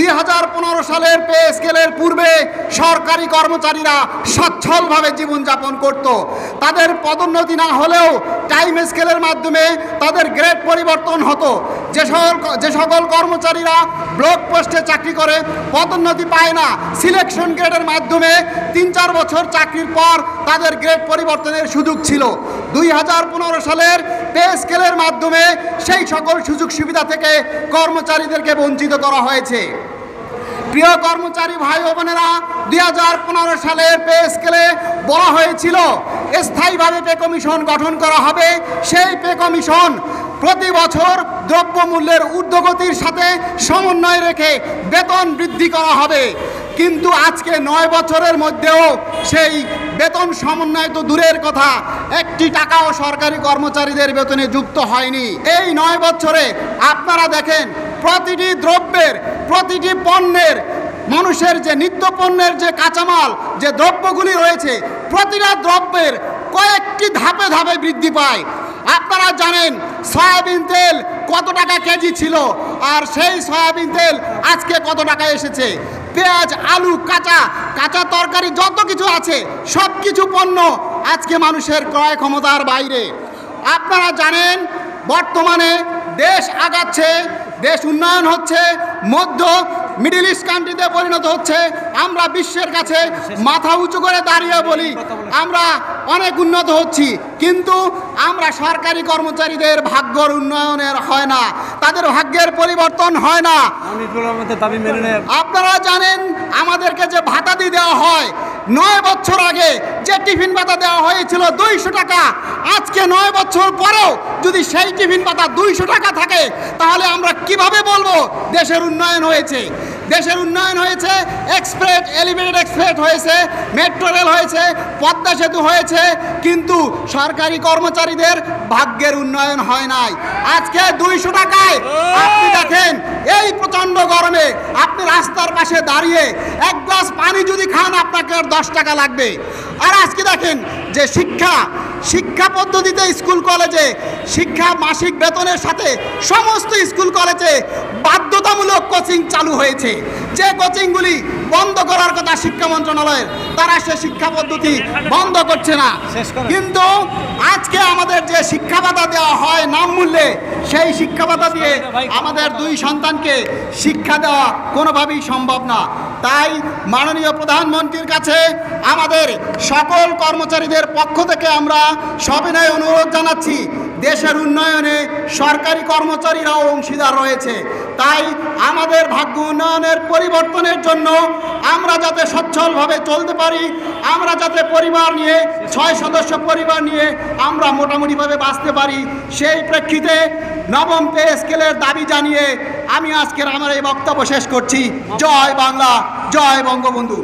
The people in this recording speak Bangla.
2015 সালের পে স্কেলের পূর্বে সরকারি কর্মচারীরা সচ্ছলভাবে জীবনযাপন করত। তাদের পদোন্নতি না হলেও টাইম স্কেলের মাধ্যমে তাদের গ্রেড পরিবর্তন হতো। যে সকল কর্মচারীরা ব্লক পোস্টে চাকরি করে পদোন্নতি পায় না, সিলেকশন গ্রেডের মাধ্যমে 3-4 বছর চাকরির পর তাদের গ্রেড পরিবর্তনের সুযোগ ছিল। 2015 সালের পে স্কেলের মাধ্যমে সেই সকল সুযোগ সুবিধা থেকে কর্মচারীদেরকে বঞ্চিত করা হয়েছে। প্রিয় কর্মচারী ভাই ও বোনেরা, 2015 সালের পে স্কেলে বলা হয়েছিল স্থায়ীভাবে পে কমিশন গঠন করা হবে। সেই পে কমিশন প্রতি বছর দ্রব্যমূল্যের ঊর্ধ্বগতির সাথে সমন্বয় রেখে বেতন বৃদ্ধি করা হবে। কিন্তু আজকে 9 বছরের মধ্যেও সেই বেতন সমন্বয় তো দূরের কথা, 1 টাকাও সরকারি কর্মচারীদের বেতনে যুক্ত হয়নি। এই 9 বছরে আপনারা দেখেন প্রতিটি দ্রব্যের, প্রতিটি পণ্যের, মানুষের যে নিত্য পণ্যের যে কাঁচামাল, যে দ্রব্যগুলি রয়েছে, প্রতিটা দ্রব্যের কয়েকটি ধাপে ধাপে বৃদ্ধি পায়। আপনারা জানেন সয়াবিন তেল কত টাকা কেজি ছিল, আর সেই সয়াবিন তেল আজকে কত টাকা এসেছে। পেঁয়াজ, আলু, কাঁচা তরকারি যত কিছু আছে সব কিছু পণ্য আজকে মানুষের ক্রয় ক্ষমতার বাইরে। আপনারা জানেন বর্তমানে দেশ আগাচ্ছে, দেশ উন্নয়ন হচ্ছে, মিডল ইস্ট কান্ট্রিতে পরিণত হচ্ছে। আমরা বিশ্বের কাছে মাথা উঁচু করে দাঁড়িয়ে বলি আমরা অনেক উন্নত হচ্ছি, কিন্তু আমরা সরকারি কর্মচারীদের ভাগ্যর উন্নয়নের হয় না, তাদের ভাগ্যের পরিবর্তন হয় না। আপনারা জানেন আমাদেরকে যে ভাতা দিয়ে দেওয়া হয়, 9 বছর আগে যে টিফিন ভাতা দেওয়া হয়েছিল 200 টাকা, আজকে 9 বছর পরেও যদি সেই টিফিন ভাতা 200 টাকা থাকে, তাহলে আমরা কিভাবে বলবো দেশের উন্নয়ন হয়েছে? দেশের উন্নয়ন হয়েছে, এক্সপ্রেস, এলিভেটেড এক্সপ্রেস হয়েছে, মেট্রো রেল হয়েছে, পদ্মা সেতু হয়েছে, কিন্তু সরকারি কর্মচারীদের ভাগ্যের উন্নয়ন হয় নাই। আজকে 200 টাকায় আপনি দেখেন এই প্রচণ্ড গরমে আপনি রাস্তার পাশে দাঁড়িয়ে 1 গ্লাস পানি যদি খান আপনাকে 10 টাকা লাগবে। আর আজকে দেখেন যে শিক্ষা পদ্ধতিতে স্কুল কলেজে শিক্ষা মাসিক বেতনের সাথে সমস্ত স্কুল কলেজে বাধ্যতামূলক কোচিং চালু হয়েছে। যে কোচিংগুলি বন্ধ করার কথা শিক্ষা মন্ত্রণালয়ের, তারা সে শিক্ষা পদ্ধতি বন্ধ করছে না। কিন্তু আজকে আমাদের যে শিক্ষা ভাতা দেওয়া হয় নাম মূল্যে, সেই শিক্ষা ভাতা দিয়ে আমাদের 2 সন্তানকে শিক্ষা দেওয়া কোনোভাবেই সম্ভব না। তাই মাননীয় প্রধানমন্ত্রীর কাছে আমাদের সকল কর্মচারীদের পক্ষ থেকে আমরা সবিনয় অনুরোধ জানাচ্ছি, দেশের উন্নয়নে সরকারি কর্মচারীরাও অংশীদার রয়েছে। তাই আমাদের ভাগ্য উন্নয়নের পরিবর্তনের জন্য আমরা যাতে সচ্ছলভাবে চলতে পারি, আমরা যাতে পরিবার নিয়ে 6 সদস্য পরিবার নিয়ে আমরা মোটামুটিভাবে বাঁচতে পারি, সেই প্রেক্ষিতে 9ম পে স্কেলের দাবি জানিয়ে আমি আজকের আমার এই বক্তব্য শেষ করছি। জয় বাংলা, জয় বঙ্গবন্ধু।